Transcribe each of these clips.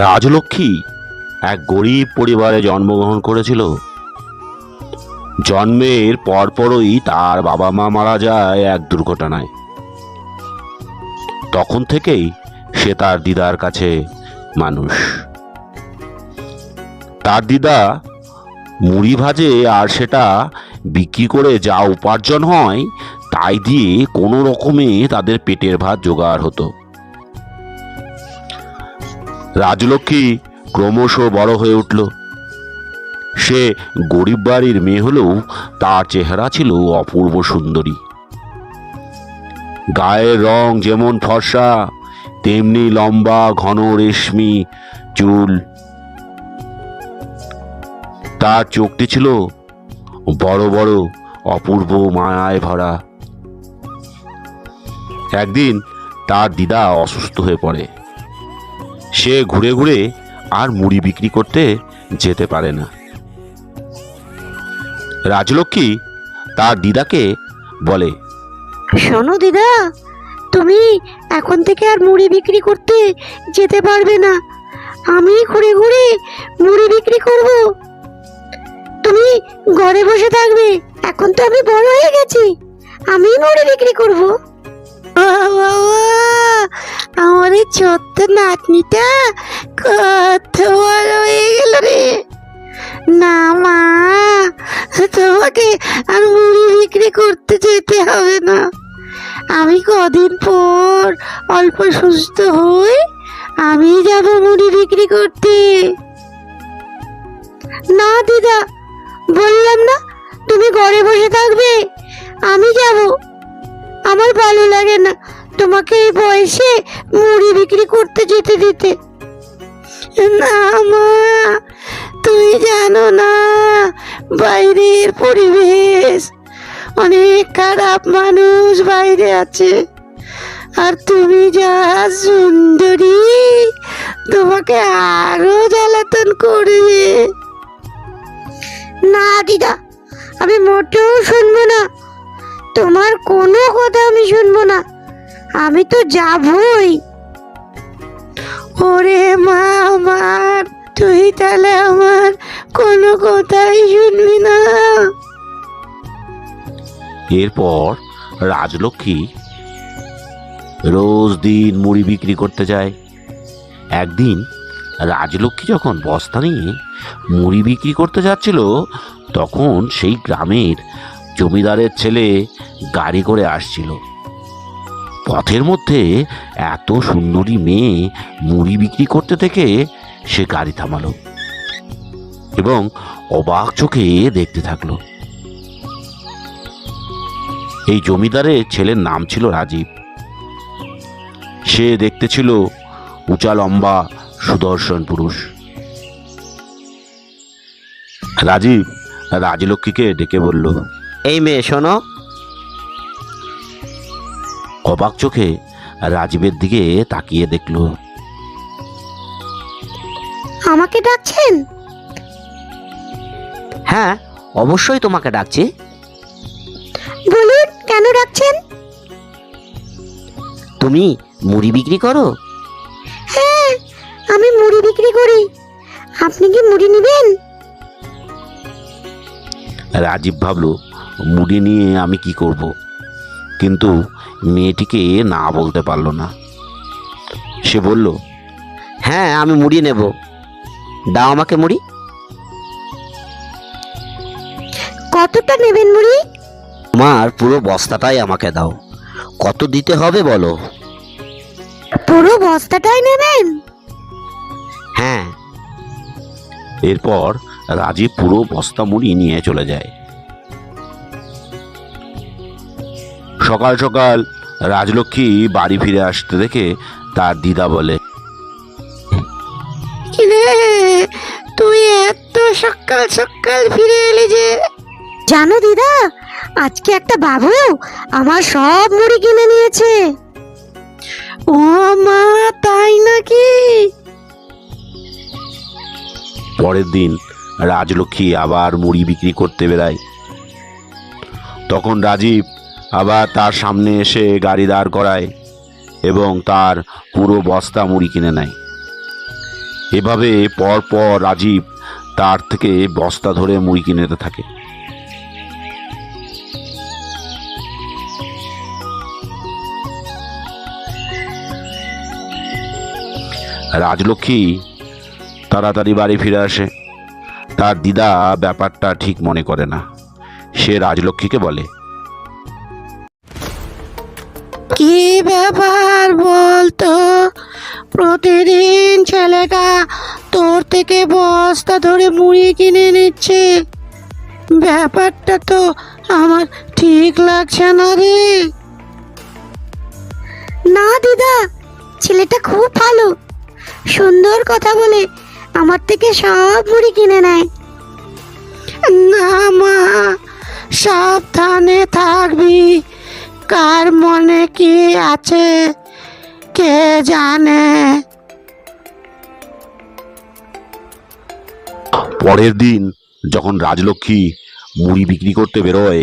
রাজলক্ষ্মী এক গরিব পরিবারে জন্মগ্রহণ করেছিল। জন্মের পরপরই তার বাবা মা মারা যায় এক দুর্ঘটনায়। তখন থেকেই সে তার দিদার কাছে মানুষ। তার দিদা মুড়ি ভাজে, আর সেটা বিক্রি করে যা উপার্জন হয় তাই দিয়ে কোনো রকমে তাদের পেটের ভাত জোগাড় হতো। রাজলক্ষ্মী ক্রমশ বড় হয়ে উঠল। সে গরিব বাড়ির মেয়ে হলেও তার চেহারা ছিল অপূর্ব সুন্দরী। গায়ের রং যেমন ফর্সা, তেমনি লম্বা ঘন রেশমি চুল। তার চোখটি ছিল বড় বড়, অপূর্ব মায়ায় ভরা। একদিন তার দিদা অসুস্থ হয়ে পড়ে। সে ঘুরে ঘুরে আর মুড়ি বিক্রি করতে যেতে পারে না। রাজলক্ষ্মী তার দিদাকে বলে, শোনো দিদা, তুমি এখন থেকে আর মুড়ি বিক্রি করতে যেতে পারবে না। আমি ঘুরে ঘুরে মুড়ি বিক্রি করব, তুমি ঘরে বসে থাকবে। এখন তো আমি বড় হয়ে গেছি, আমি মুড়ি বিক্রি করব। আমার এই ছোট্ট নাতনিটা কত বড় হয়ে গেল রে। না মা, তোমাকে আর মুড়ি বিক্রি করতে যেতে হবে না। আমি কদিন পর অল্প সুস্থ হই, আমি যাব মুড়ি বিক্রি করতে। না দিদা, বললাম না তুমি ঘরে বসে থাকবে, আমি যাব। আমার ভালো লাগে না তোমাকে এই বয়সে মুড়ি বিক্রি করতে যেতে দিতে। না মা, তুমি জানো না বাইরের পরিবেশ, অনেক খারাপ মানুষ বাইরে আছে। আর তুমি যা সুন্দরী, তোমাকে আরো জ্বালাতন করবে। না দিদা, আমি মোটেও শুনবো না, তোমার কোনো কথা আমি শুনবো না। আমি তো যাবই। ওরে মা আমার, তুই তাহলে আমার কোনো কথাই শুনবি না। এরপর রাজলক্ষ্মী রোজ দিন মুড়ি বিক্রি করতে যায়। একদিন রাজলক্ষ্মী যখন বস্তা নিয়ে মুড়ি বিক্রি করতে যাচ্ছিল, তখন সেই গ্রামের জমিদারের ছেলে গাড়ি করে আসছিল। পথের মধ্যে এত সুন্দরী মেয়ে মুড়ি বিক্রি করতে থেকে সে গাড়ি থামালো এবং অবাক চোখে দেখতে থাকলো। এই জমিদারের ছেলের নাম ছিল রাজীব। সে দেখতে ছিল উঁচা লম্বা সুদর্শন পুরুষ। রাজীব রাজলক্ষ্মীকে ডেকে বলল, এই মেয়ে শোনো। অবাক চোখে রাজীবের দিকে তাকিয়ে দেখল। আমাকে ডাকছেন? হ্যাঁ, অবশ্যই তোমাকে ডাকছি। বলুন, কেন ডাকছেন? তুমি মুড়ি বিক্রি করো? হ্যাঁ, আমি মুড়ি বিক্রি করি। আপনি কি মুড়ি নেবেন? রাজীব ভাবল, মুড়ি নিয়ে আমি কি করব, কিন্তু মেয়েটিকে না বলতে পারল না। সে বলল, হ্যাঁ, আমি মুড়ি নেব, দাও আমাকে মুড়ি। কতটা নেবেন মুড়ি? তোমার পুরো বস্তাটাই আমাকে দাও। কত দিতে হবে বলো? পুরো বস্তাটাই নেবেন? হ্যাঁ। এরপর রাজীব পুরো বস্তা মুড়ি নিয়ে চলে যায়। সকাল সকাল রাজলক্ষ্মী বাড়ি ফিরে আসতে দেখে তার দিদা বলে, কিরে, তুই এত সকাল সকাল ফিরে এলি যে? জানো দিদা, আজকে একটা বাবু আমার সব মুড়ি কিনে নিয়েছে। ও মা, তাই নাকি? পরের দিন রাজলক্ষ্মী আবার মুড়ি বিক্রি করতে বেরায়। তখন রাজীব আবার তার সামনে এসে গাড়ি দাঁড় করায় এবং তার পুরো বস্তা মুড়ি কিনে নেয়। এভাবে পর পর রাজীব তার থেকে বস্তা ধরে মুড়ি কিনে নিতে থাকে। রাজলক্ষ্মী তাড়াতাড়ি বাড়ি ফিরে আসে। তার দিদা ব্যাপারটা ঠিক মনে করে না। সে রাজলক্ষ্মীকে বলে, কি ব্যাপার বলতো? প্রতিদিন ছেলেটা তোর থেকে বস্তা ধরে মুড়ি কিনে নিচ্ছে, ব্যাপারটা তো আমার ঠিক লাগছে না রে। না দিদা, ছেলেটা খুব ভালো, সুন্দর কথা বলে আমার থেকে সব মুড়ি কিনে নেয়। না মা, সাবধানে থাকবি, কার মনে কি আছে কে জানে। পরের দিন যখন রাজলক্ষ্মী মুড়ি বিক্রি করতে বেরোয়,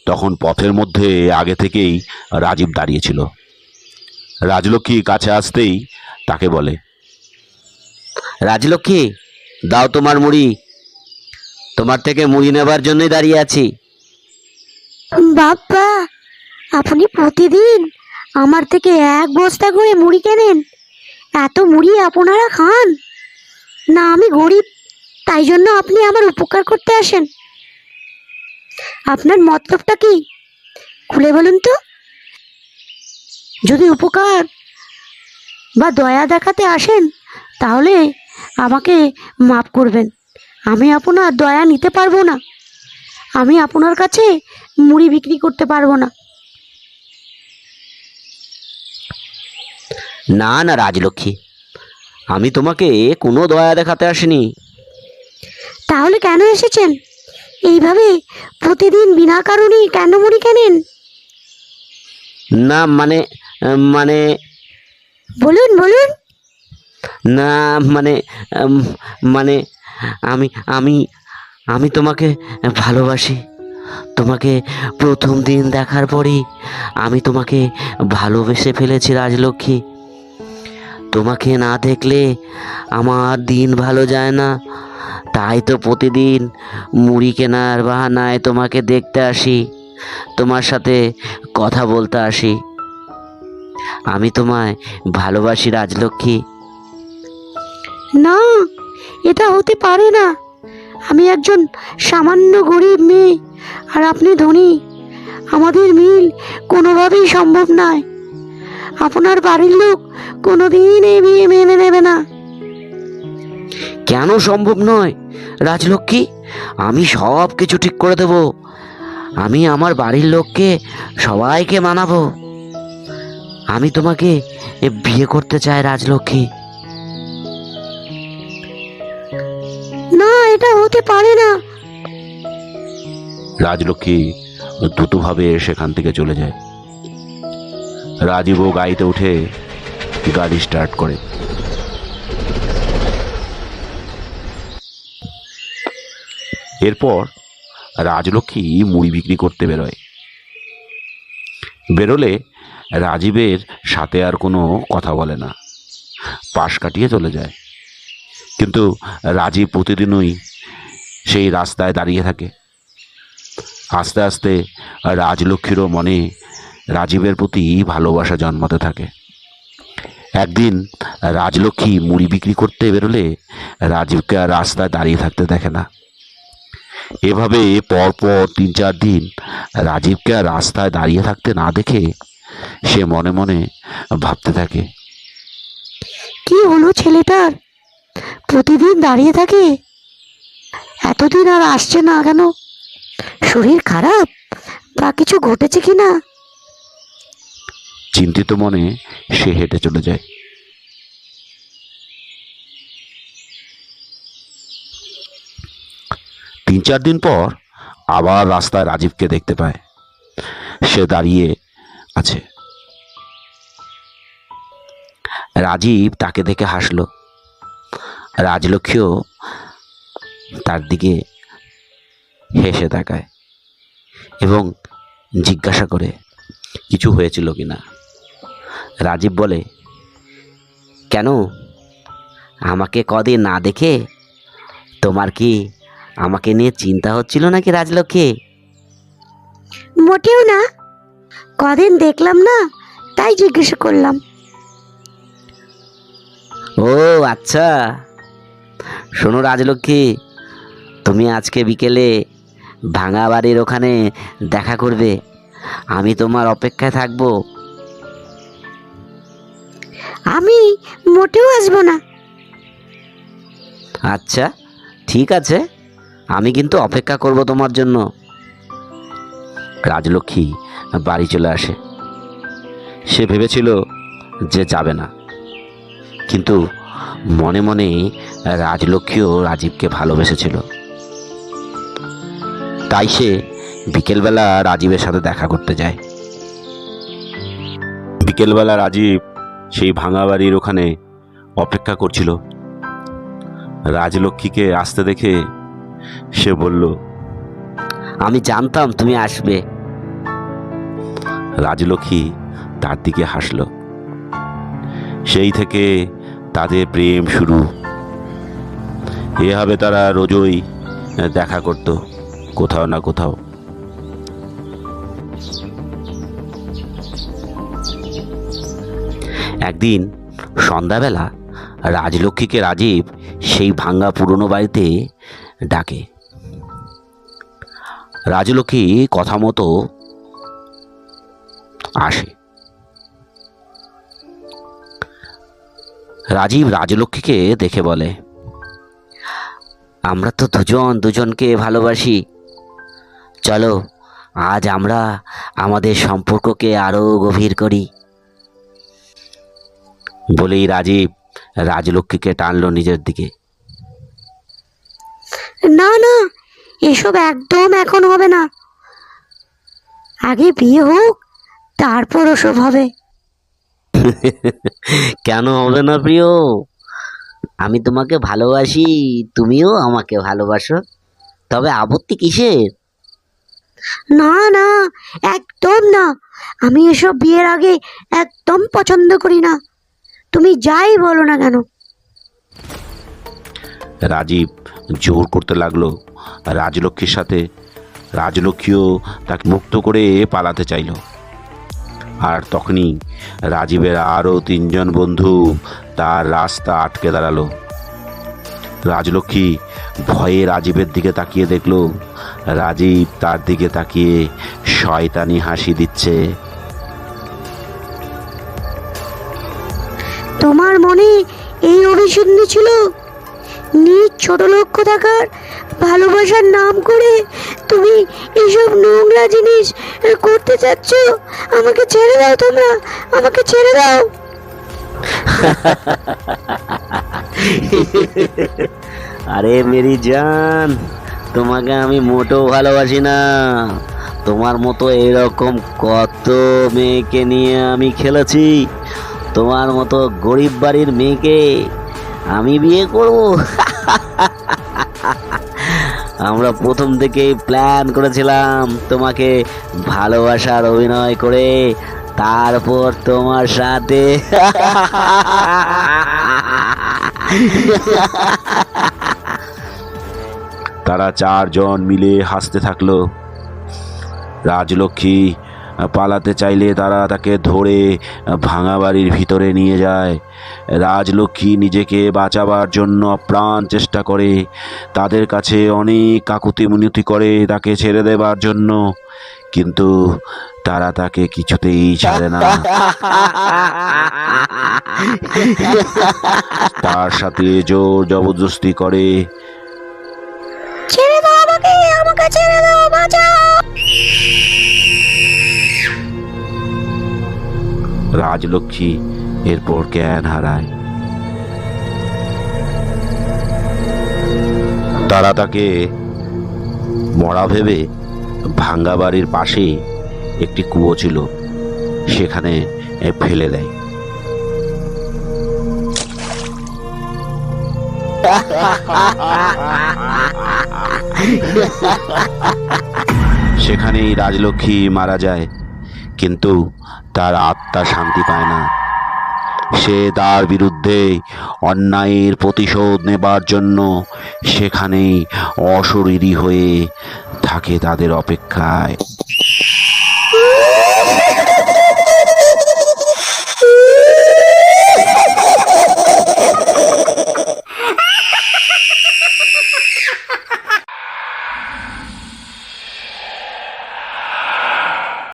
তখন পথের মধ্যে আগে থেকেই রাজীব দাঁড়িয়েছিল। রাজলক্ষ্মী কাছে আসতেই তাকে বলে, রাজলক্ষ্মী, দাও তোমার মুড়ি, তোমার থেকে মুড়ি নেবার জন্যই দাঁড়িয়ে আছি। বাবা, আপনি প্রতিদিন আমার থেকে এক বস্তা করে মুড়ি কেনেন? এত মুড়ি আপনারা খান না? আমি গরিব, তাই জন্য আপনি আমার উপকার করতে আসেন? আপনার মতলবটা কি খুলে বলুন তো। যদি উপকার বা দয়া দেখাতে আসেন তাহলে আমাকে মাফ করবেন, আমি আপনার দয়া নিতে পারবো না, আমি আপনার কাছে মুড়ি বিক্রি করতে পারবো না। না না রাজলক্ষ্মী, আমি তোমাকে কোনো দয়া দেখাতে আসিনি। তাহলে কেন এসেছেন? এইভাবে প্রতিদিন বিনা কারণেই কেন মুড়ি কেনেন? না মানে মানে বলুন বলুন। না মানে মানে আমি আমি আমি তোমাকে ভালোবাসি। তোমাকে প্রথম দিন দেখার পরেই আমি তোমাকে ভালোবেসে ফেলেছি রাজলক্ষ্মী। তোমাকে না দেখলে আমার দিন ভালো যায় না, তাই তো প্রতিদিন মুড়ি কেনার বাহানায় তোমাকে দেখতে আসি, তোমার সাথে কথা বলতে আসি। আমি তোমায় ভালোবাসি রাজলক্ষ্মী। না, এটা হতে পারে না। আমি একজন সামান্য গরিব মেয়ে আর আপনি ধনী, আমাদের মিল কোনোভাবেই সম্ভব নয়। আপনার বাড়ির লোক কোনোদিন এই বিয়ে মেনে নেবে না। কেন সম্ভব নয় রাজলক্ষ্মী? আমি সব কিছু ঠিক করে দেব। আমি আমার বাড়ির লোককে সবাইকে মানাবো। আমি তোমাকে বিয়ে করতে চাই রাজলক্ষ্মী। না, এটা হতে পারে না। রাজলক্ষ্মী দ্রুতভাবে সেখান থেকে চলে যায়। রাজীবও গাড়িতে উঠে গাড়ি স্টার্ট করে। এরপর রাজলক্ষ্মী মুড়ি বিক্রি করতে বেরোয়। বেরোলে রাজীবের সাথে আর কোনো কথা বলে না, পাশ কাটিয়ে চলে যায়। কিন্তু রাজীব প্রতিদিনই সেই রাস্তায় দাঁড়িয়ে থাকে। আস্তে আস্তে রাজলক্ষ্মীরও মনে রাজীবের প্রতি ভালোবাসা জন্মাতে থাকে। একদিন রাজলক্ষ্মী মুড়ি বিক্রি করতে বেরোলে রাজীবকে আর রাস্তায় দাঁড়িয়ে থাকতে দেখে না। এভাবে পরপর 3-4 দিন রাজীবকে আর রাস্তায় দাঁড়িয়ে থাকতে না দেখে সে মনে মনে ভাবতে থাকে, কি হলো ছেলেটার? প্রতিদিন দাঁড়িয়ে থাকে, এতদিন আর আসছে না কেন? শরীর খারাপ বা কিছু ঘটেছে কিনা? চিন্তিত মনে সে হেঁটে চলে যায়। তিন চার দিন পর আবার রাস্তায় রাজীবকে দেখতে পায়। সে দাঁড়িয়ে আছে। রাজীব তাকে দেখে হাসলো। রাজলক্ষ্মীও তার দিকে হেসে তাকায় এবং জিজ্ঞাসা করে কিছু হয়েছিল কিনা। রাজীব বলে, কেন, আমাকে কদিন না দেখে তোমার কি আমাকে নিয়ে চিন্তা হচ্ছিল নাকি রাজলক্ষ্মী? মোটেও না, কদিন দেখলাম না তাই জিজ্ঞেস করলাম। ও আচ্ছা। শোনো রাজলক্ষ্মী, তুমি আজকে বিকেলে ভাঙা বাড়ির ওখানে দেখা করবে। আমি তোমার অপেক্ষায় থাকবো। আমি মোটেও আসবো না। আচ্ছা ঠিক আছে, আমি কিন্তু অপেক্ষা করব তোমার জন্য। রাজলক্ষ্মী বাড়ি চলে আসে। সে ভেবেছিল যে যাবে না, কিন্তু মনে মনে রাজলক্ষ্মীও রাজীবকে ভালোবেসেছিল। তাই সে বিকেলবেলা রাজীবের সাথে দেখা করতে যায়। বিকেলবেলা রাজীব সেই ভাঙা বাড়ির ওখানে অপেক্ষা করছিল। রাজলক্ষ্মীকে আসতে দেখে সে বলল, আমি জানতাম তুমি আসবে। রাজলক্ষ্মী তার দিকে হাসল। সেই থেকে তাদের প্রেম শুরু। এভাবে তারা রোজই দেখা করত কোথাও না কোথাও। একদিন সন্ধ্যাবেলা রাজলক্ষ্মীকে রাজীব সেই ভাঙা পুরনো বাড়িতে ডাকে। রাজলক্ষ্মী কথা মতো আসে। রাজীব রাজলক্ষ্মীকে দেখে বলে, আমরা তো দুজন দুজনকে ভালোবাসি, চলো আজ আমরা আমাদের সম্পর্ককে আরো গভীর করি। বলেই রাজীব রাজলক্ষ্মীকে টানলো নিজের দিকে। না না, এসব একদম এখন হবে না। আগে বিয়ে হোক, তারপর ওসব হবে। কেন হবে না প্রিয়? আমি তোমাকে ভালোবাসি, তুমিও আমাকে ভালোবাসো, তবে আপত্তি কিসের? না না, একদম না। আমি এসব বিয়ের আগে একদম পছন্দ করি না, তুমি যাই বলো না কেন। রাজীব জোর করতে লাগলো রাজলক্ষ্মীর সাথে। রাজলক্ষ্মীও তাকে মুক্ত করে পালাতে চাইল। আর তখনই রাজীবের আরও 3 জন বন্ধু তার রাস্তা আটকে দাঁড়ালো। রাজলক্ষ্মী ভয়ে রাজীবের দিকে তাকিয়ে দেখলো রাজীব তার দিকে তাকিয়ে শয়তানি হাসি দিচ্ছে। তোমার মনে এই অভিসন্ধি ছিল? নিজ ছোট লক্ষ্য থাকার ভালোবাসার নাম করে তুমি এইসব নোংরা জিনিস করতে চাচ্ছ? আমাকে ছেড়ে দাও, তোমরা আমাকে ছেড়ে দাও। আরে মেরি জান, তোমাকে আমি মোটেও ভালোবাসি না। তোমার মতো এরকম কত মেয়েকে নিয়ে আমি খেলেছি। তোমার মতো গরিব বাড়ির মেয়েকে আমি বিয়ে করব? আমরা প্রথম থেকেই প্ল্যান করেছিলাম তোমাকে ভালোবাসার অভিনয় করে তারপর তোমার সাথে তারা 4 জন মিলে হাসতে থাকলো। রাজলক্ষ্মী পালাতে চাইলে তারা তাকে ধরে ভাঙা বাড়ির ভিতরে নিয়ে যায়। রাজলক্ষ্মী নিজেকে বাঁচাবার জন্য প্রাণ চেষ্টা করে, তাদের কাছে অনেক কাকুতি মিনতি করে তাকে ছেড়ে দেবার জন্য, কিন্তু তারা তাকে কিছুতেই ছাড়ে না। তার সাথে জোর জবরদস্তি করে। ছেড়ে দাও আমাকে, আমাকে ছেড়ে দাও, বাঁচাও। রাজলক্ষ্মী এরপর জ্ঞান হারায়। তারা তাকে মরা ভেবে ভাঙ্গা বাড়ির পাশে একটি কুয়ো ছিল, সেখানে ফেলে দেয়। সেখানেই রাজলক্ষ্মী মারা যায়, কিন্তু তার আত্মা শান্তি পায় না। সে তার বিরুদ্ধে অন্যায়ের প্রতিশোধ নেবার জন্য সেখানেই অশরীরী হয়ে থাকে তাদের অপেক্ষায়।